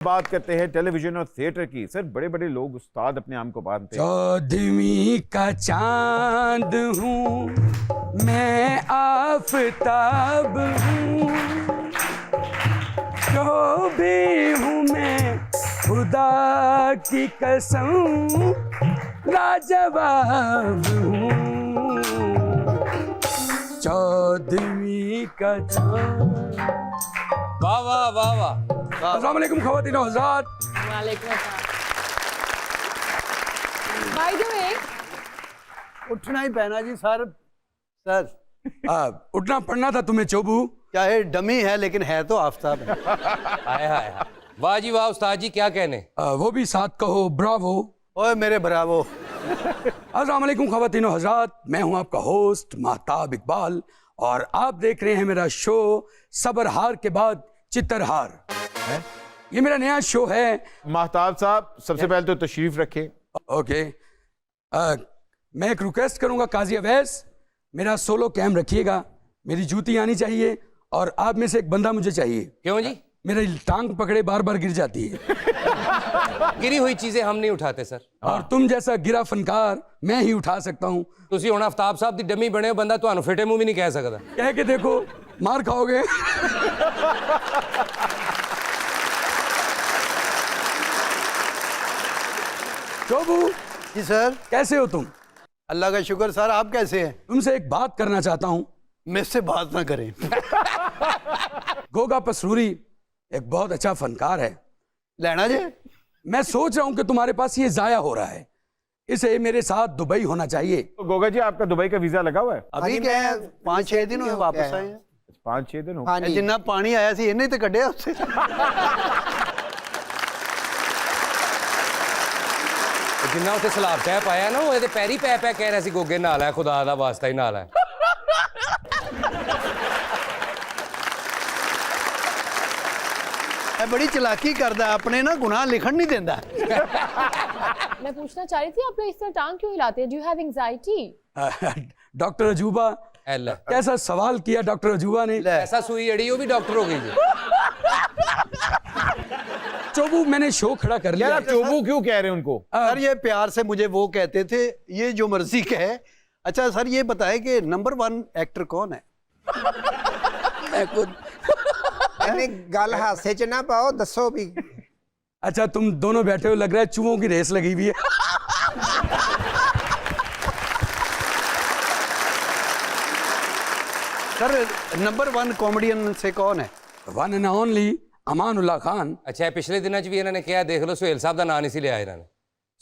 बात करते हैं टेलीविजन और थिएटर की। सर बड़े बड़े लोग उस्ताद अपने आम को बांधते हैं। चौदहवीं का चांद हूँ मैं, आफताब हूँ, जो भी हूँ मैं खुदा की कसम लाजवाब हूँ। चौदहवीं का चांद। वाह वाह वाह वाह। अस्सलाम वालेकुम ख़वातीन और हज़रात। वालेकुम अस्सलाम। बाय द वे, उठना ही पैना जी सर। उठना पड़ना था तुम्हें चोबू। चाहे डमी है लेकिन है तो आफताब है। हाय हाय हाय। वाह जी वाह उस्ताद जी, क्या कहने। वो भी साथ कहो, ब्रावो। ओए मेरे ब्रावो। अस्सलाम वालेकुम ख़वातीन और हज़रात, मैं हूं आपका होस्ट महताब इकबाल और आप देख रहे हैं मेरा शो सबर हार के बाद चित्रहार। ये मेरा नया शो है। महताब साहब सबसे पहले तो तशरीफ रखें। ओके, मैं एक रिक्वेस्ट करूंगा काजी अवैस, मेरा सोलो कैम रखिएगा, मेरी जूती आनी चाहिए और आप में से एक बंदा मुझे चाहिए। क्यों जी? मेरी टांग पकड़े बार बार गिर जाती है। गिरी हुई चीजें हम नहीं उठाते सर। और तुम जैसा गिरा फनकार मैं ही उठा सकता हूँ। तुसी हुण आफ्ताब साहब दी डमी बने हो, बंदा तुहानू फिटे मुंह भी नहीं कह सकता। कह के देखो, मार खाओगे। चोबू जी सर। कैसे हो तुम? अल्लाह का शुक्र सर, आप कैसे हैं? तुमसे एक बात करना चाहता हूँ। मुझसे बात ना करें। गोगा पसरूरी एक बहुत अच्छा फनकार है। लेना जी। मैं सोच रहा हूँ कि तुम्हारे पास ये जाया हो रहा है, इसे मेरे साथ दुबई होना चाहिए। तो गोगा जी आपका दुबई का वीजा लगा हुआ है? अभी क्या है, 5-6 दिन हुए वापस आए हैं। 5-6 दिन हो हाँ जी। जिन्ना पानी आया सी इन्हें तो कढ़िया उससे। जिन्ना उत्थे सलाब तैप आया ना, वो पैरी पै पै कह रहा सी गोगे नाल है, खुदा दा वास्ता ही नाल है। बड़ी चलाकी करदा, अपने ना गुनाह लिखण नहीं देंदा। मैं पूछना चाह रही थी आप लोग इस तरह टांग क्यों हिलाते हैं? Do you have anxiety? Doctor अजूबा, एल कैसा सवाल किया डॉक्टर अजूबा ने। ऐसा सुई अड़ी, वो भी डॉक्टर हो गई जी। चोबू मैंने शो खड़ा कर लिया। यार आप चोबू क्यों कह रहे हैं उनको? सर ये प्यार से मुझे वो कहते थे, ये जो मर्जी कहे। अच्छा सर ये बताए कि नंबर 1 एक्टर कौन है? मैं खुद। मैंने गल हासे च ना पाओ, दसो भी। अच्छा तुम दोनों बैठे हो, लग रहा है चूहों की रेस लगी हुई है। सर नंबर 1 कॉमेडियन से कौन है? One and only Amanullah Khan. अच्छा पिछले दिनों भी इन्होंने क्या देख लो, सुहेल साहब का नाम इसी ले आए इन्होंने।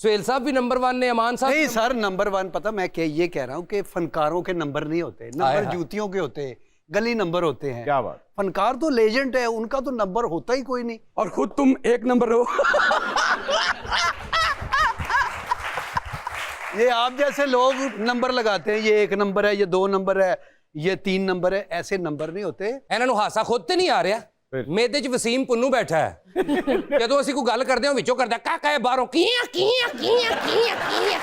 सुहेल साहब भी नंबर 1 ने, अमान साहब नहीं सर नंबर 1 पता मैं ये कह रहा हूँ कि फनकारों के नंबर नहीं होते, नंबर जूतियों के होते, गली नंबर होते हैं। क्या बात। फनकार तो लेजेंड है, उनका तो नंबर होता ही कोई नहीं। और खुद तुम एक नंबर हो। ये आप जैसे लोग नंबर लगाते हैं, ये 1 नंबर है, ये 2 नंबर है, ये 3 नंबर है, ऐसे नंबर नहीं होते। इन्होंने हासा खुद ते नहीं आ रहा। मेदे च वसीम पुन्नू बैठा है, जदों असीं कोई गल करदे हां विचों करदा काका है बाहरों कियां कियां कियां कियां कियां।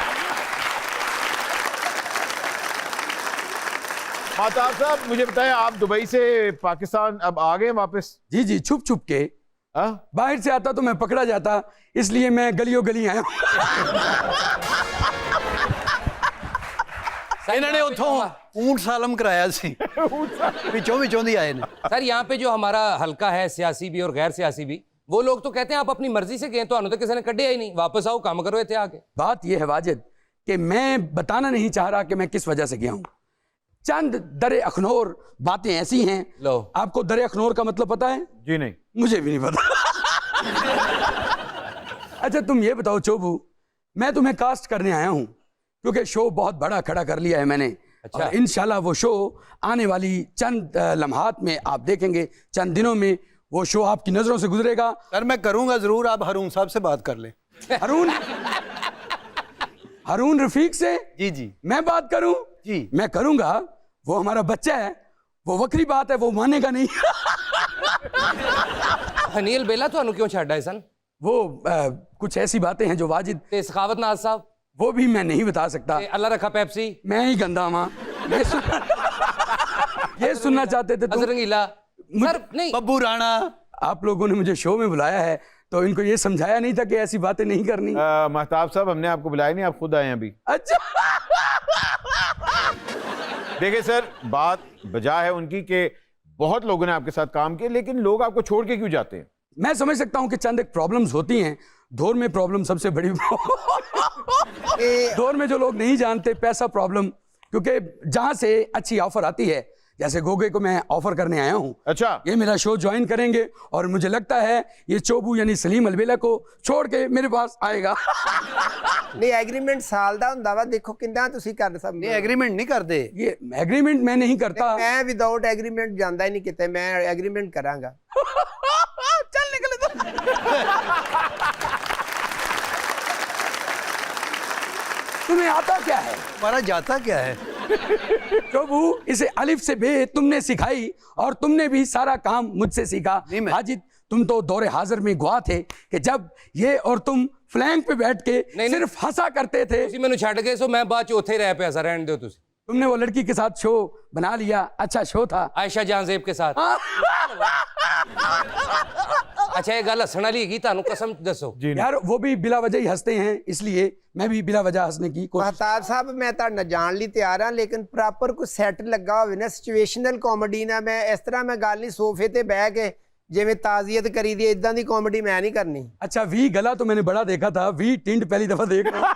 महताब साहब मुझे बताएं, आप दुबई से पाकिस्तान अब आ गए वापस? जी जी, छुप छुप के। बाहर से आता तो मैं पकड़ा जाता, इसलिए मैं गलियों गली आया हूं। इन्होंने उठों ऊंट सालम कराया सी, विचों विचों दी आए ने। सर यहाँ पे जो हमारा हल्का है, सियासी भी और गैर सियासी भी, वो लोग तो कहते हैं आप अपनी मर्जी से गए, तो किसी ने कढ़िया ही नहीं, वापस आओ काम करो इत्थे आके। बात यह है वाजिद कि मैं बताना नहीं चाह रहा कि मैं किस वजह से गया हूं। चंद दरे अखनौर बातें ऐसी हैं। लो आपको दरे अखनौर का मतलब पता है? जी नहीं। मुझे भी नहीं पता। अच्छा तुम ये बताओ चोबू, मैं तुम्हें कास्ट करने आया हूं क्योंकि शो बहुत बड़ा खड़ा कर लिया है मैंने। अच्छा। और इंशाल्लाह वो शो आने वाली चंद लम्हात में आप देखेंगे, चंद दिनों में वो शो आपकी नजरों से गुजरेगा। सर मैं करूंगा जरूर, आप रून साहब से बात कर लें। हारून रफीक से? जी जी। मैं बात करूं? जी मैं करूंगा, वो हमारा बच्चा है, वो वक्री बात है, वो मानेगा नहीं। हनील बेला तो क्यों छाड़ा है सन? वो कुछ ऐसी बातें हैं जो वाजिद। सखावत नाज साहब? वो भी मैं नहीं बता सकता। अल्लाह रखा पेप्सी? मैं ही गंदा मां। ये सुनना चाहते थे तुम? रंगीला? सर नहीं। बब्बू राणा? आप लोगों ने मुझे शो में बुलाया है, तो इनको ये समझाया नहीं था कि ऐसी बातें नहीं करनी। महताब साहब, हमने आपको बुलाया नहीं, आप खुद आए हैं अभी। अच्छा। देखिए सर, बात बजा है उनकी कि बहुत लोगों ने आपके साथ काम किया, लेकिन लोग आपको छोड़ के क्यों जाते हैं? मैं समझ सकता हूं कि चंद एक प्रॉब्लम्स होती हैं। दौर में प्रॉब्लम सबसे बड़ी दौर में जो लोग नहीं जानते, पैसा प्रॉब्लम, क्योंकि जहां से अच्छी ऑफर आती है, जैसे गोगे को मैं ऑफर करने आया हूं, अच्छा, ये मेरा शो ज्वाइन करेंगे और मुझे लगता है ये चोबू यानी सलीम अलबेला को छोड़ के मेरे पास आएगा। ਨਹੀਂ ਐਗਰੀਮੈਂਟ ਸਾਲ ਦਾ ਹੁੰਦਾ ਵਾ ਦੇਖੋ ਕਿੰਨਾ ਤੁਸੀਂ ਕਰ ਸਕਦੇ नहीं एग्रीमेंट नहीं करते। ये एग्रीमेंट मैं नहीं करता। ਮੈਂ ਵਿਦਆਊਟ ਐਗਰੀਮੈਂਟ ਜਾਂਦਾ ਹੀ ਨਹੀਂ ਕਿਤੇ ਮੈਂ ਐਗਰੀਮੈਂਟ ਕਰਾਂਗਾ चल निकले तो। तुम्हें आता क्या है? हमारा जाता क्या है? चोबू, इसे अलिफ से बे तुमने सिखाई और तुमने भी सारा काम मुझसे सीखा। नहीं मैं- हाजिद, तुम तो दौरे हाजिर में गुआ थे कि जब ये और तुम फ्लैंक पे बैठ के नहीं। सिर्फ हंसा करते थे। ਤੁਸੀਂ ਮੈਨੂੰ ਛੱਡ ਗਏ ਸੋ ਮੈਂ ਬਾਅਦ ਚ ਉੱਥੇ ਹੀ ਰਹਿ ਪਿਆ ਸਰ, ਰਹਿਣ ਦਿਓ ਤੁਸੀਂ। तुमने वो लड़की के साथ शो बना लिया, अच्छा शो था। ਆਇਸ਼ਾ ਜਾਨਜ਼ੇਬ के साथ। अच्छा ये गल हसण वाली हैगी, ਤੁਹਾਨੂੰ कसम दसो। जी नहीं। यार वो भी बिला वजह ही हंसते हैं, इसलिए मैं भी बिला वजह हंसने की कोशिश। ਮਹਤਾਬ ਸਾਹਿਬ ਮੈਂ ਤੁਹਾਡੇ ਨਾਲ ਜਾਣ ਲਈ ਤਿਆਰ ਹਾਂ ਲੇਕਿਨ ਪ੍ਰੋਪਰ ਕੋਈ ਸੈੱਟ ਲੱਗਾ ਹੋਵੇ ਨਾ ਸਿਚੁਏਸ਼ਨਲ ਕਾਮੇਡੀ ਨਾ ਮੈਂ ਇਸ ਤਰ੍ਹਾਂ ਮੈਂ ਗੱਲ ਨਹੀਂ ਸੋਫੇ ਤੇ ਬਹਿ ਕੇ ਜਿਵੇਂ ਤਾਜ਼ੀਅਤ ਕਰੀਦੀ ਇਦਾਂ ਦੀ ਕਾਮੇਡੀ ਮੈਂ ਨਹੀਂ ਕਰਨੀ अच्छा वी गला तो मैंने बड़ा देखा था, वी टिंड पहली दफा देख रहा हूं।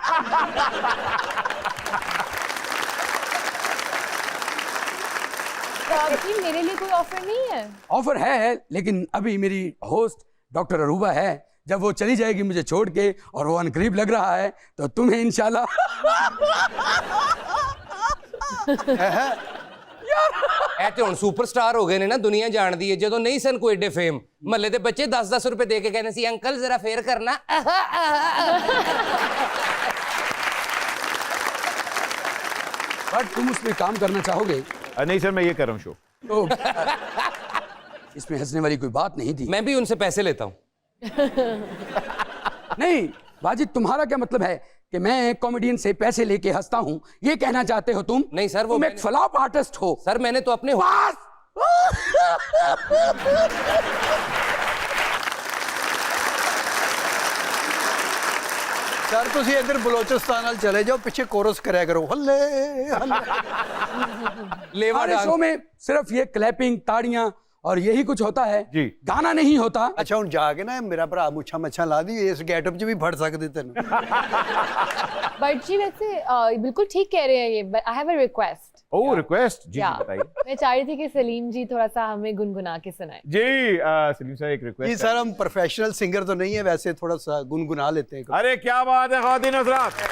जी मेरे लिए कोई ऑफर नहीं है। ऑफर है, लेकिन अभी मेरी होस्ट डॉक्टर अरूबा है, जब वो चली जाएगी मुझे छोड़ के और वो अनकरीब लग रहा है तो तुम्हें इंशाल्लाह। ਇਹ ਤੇ ਹੁਣ ਸੁਪਰਸਟਾਰ ਹੋ ਗਏ ਨੇ ਨਾ, ਦੁਨੀਆ ਜਾਣਦੀ ਹੈ। ਜਦੋਂ ਨਹੀਂ ਸਨ ਕੋਈ ਏਡੇ ਫੇਮ, ਮਹੱਲੇ ਦੇ ਬੱਚੇ 10-10 ਰੁਪਏ ਦੇ ਕੇ ਕਹਿੰਦੇ ਸੀ ਅੰਕਲ ਜ਼ਰਾ ਫੇਰ ਕਰਨਾ। बट तुम उसमें काम करना चाहोगे नहीं सर, मैं ये कर रहा हूँ शो। तो इसमें हंसने वाली कोई बात नहीं थी। मैं भी उनसे पैसे लेता हूँ। नहीं वाजिद, तुम्हारा क्या मतलब है कि मैं कॉमेडियन से पैसे लेके हंसता हूँ, ये कहना चाहते हो तुम? नहीं सर, वो तुम एक मैंने- फ्लॉप आर्टिस्ट हो। सर मैंने तो अपने बस! सर ਤੁਸੀਂ ਇੱਧਰ ਬਲੋਚਿਸਤਾਨ ਨਾਲ ਚਲੇ ਜਾਓ, ਪਿੱਛੇ ਕੋਰਸ ਕਰਿਆ ਕਰੋ, ਹੱਲੇ ਹੱਲੇ। लेवा हमारे डांस। शो में सिर्फ ये क्लैपिंग, ताड़ियां और यही कुछ होता है जी। गाना नहीं होता। ਅੱਛਾ ਹੁਣ ਜਾ ਕੇ ਨਾ ਮੇਰਾ ਭਰਾ ਮੁੱਛਾਂ ਮੱਛਾਂ ਲਾ ਦੀ, ਇਸ ਗੈਟਅਪ 'ਚ ਵੀ ਫੜ ਸਕਦੇ ਤੈਨੂੰ। बट जी वैसे बिल्कुल ठीक कह रहे हैं ये, but I have a request. Oh request, जी या जी, बताइए। मैं चाह रही थी कि सलीम जी थोड़ा सा हमें गुनगुना के सुनाए। जी सलीम साहब, एक जी रिक्वेस्ट। सर, हम प्रोफेशनल सिंगर तो नहीं है, वैसे थोड़ा सा गुनगुना लेते हैं। अरे क्या बात है ख़वातीन हज़रात,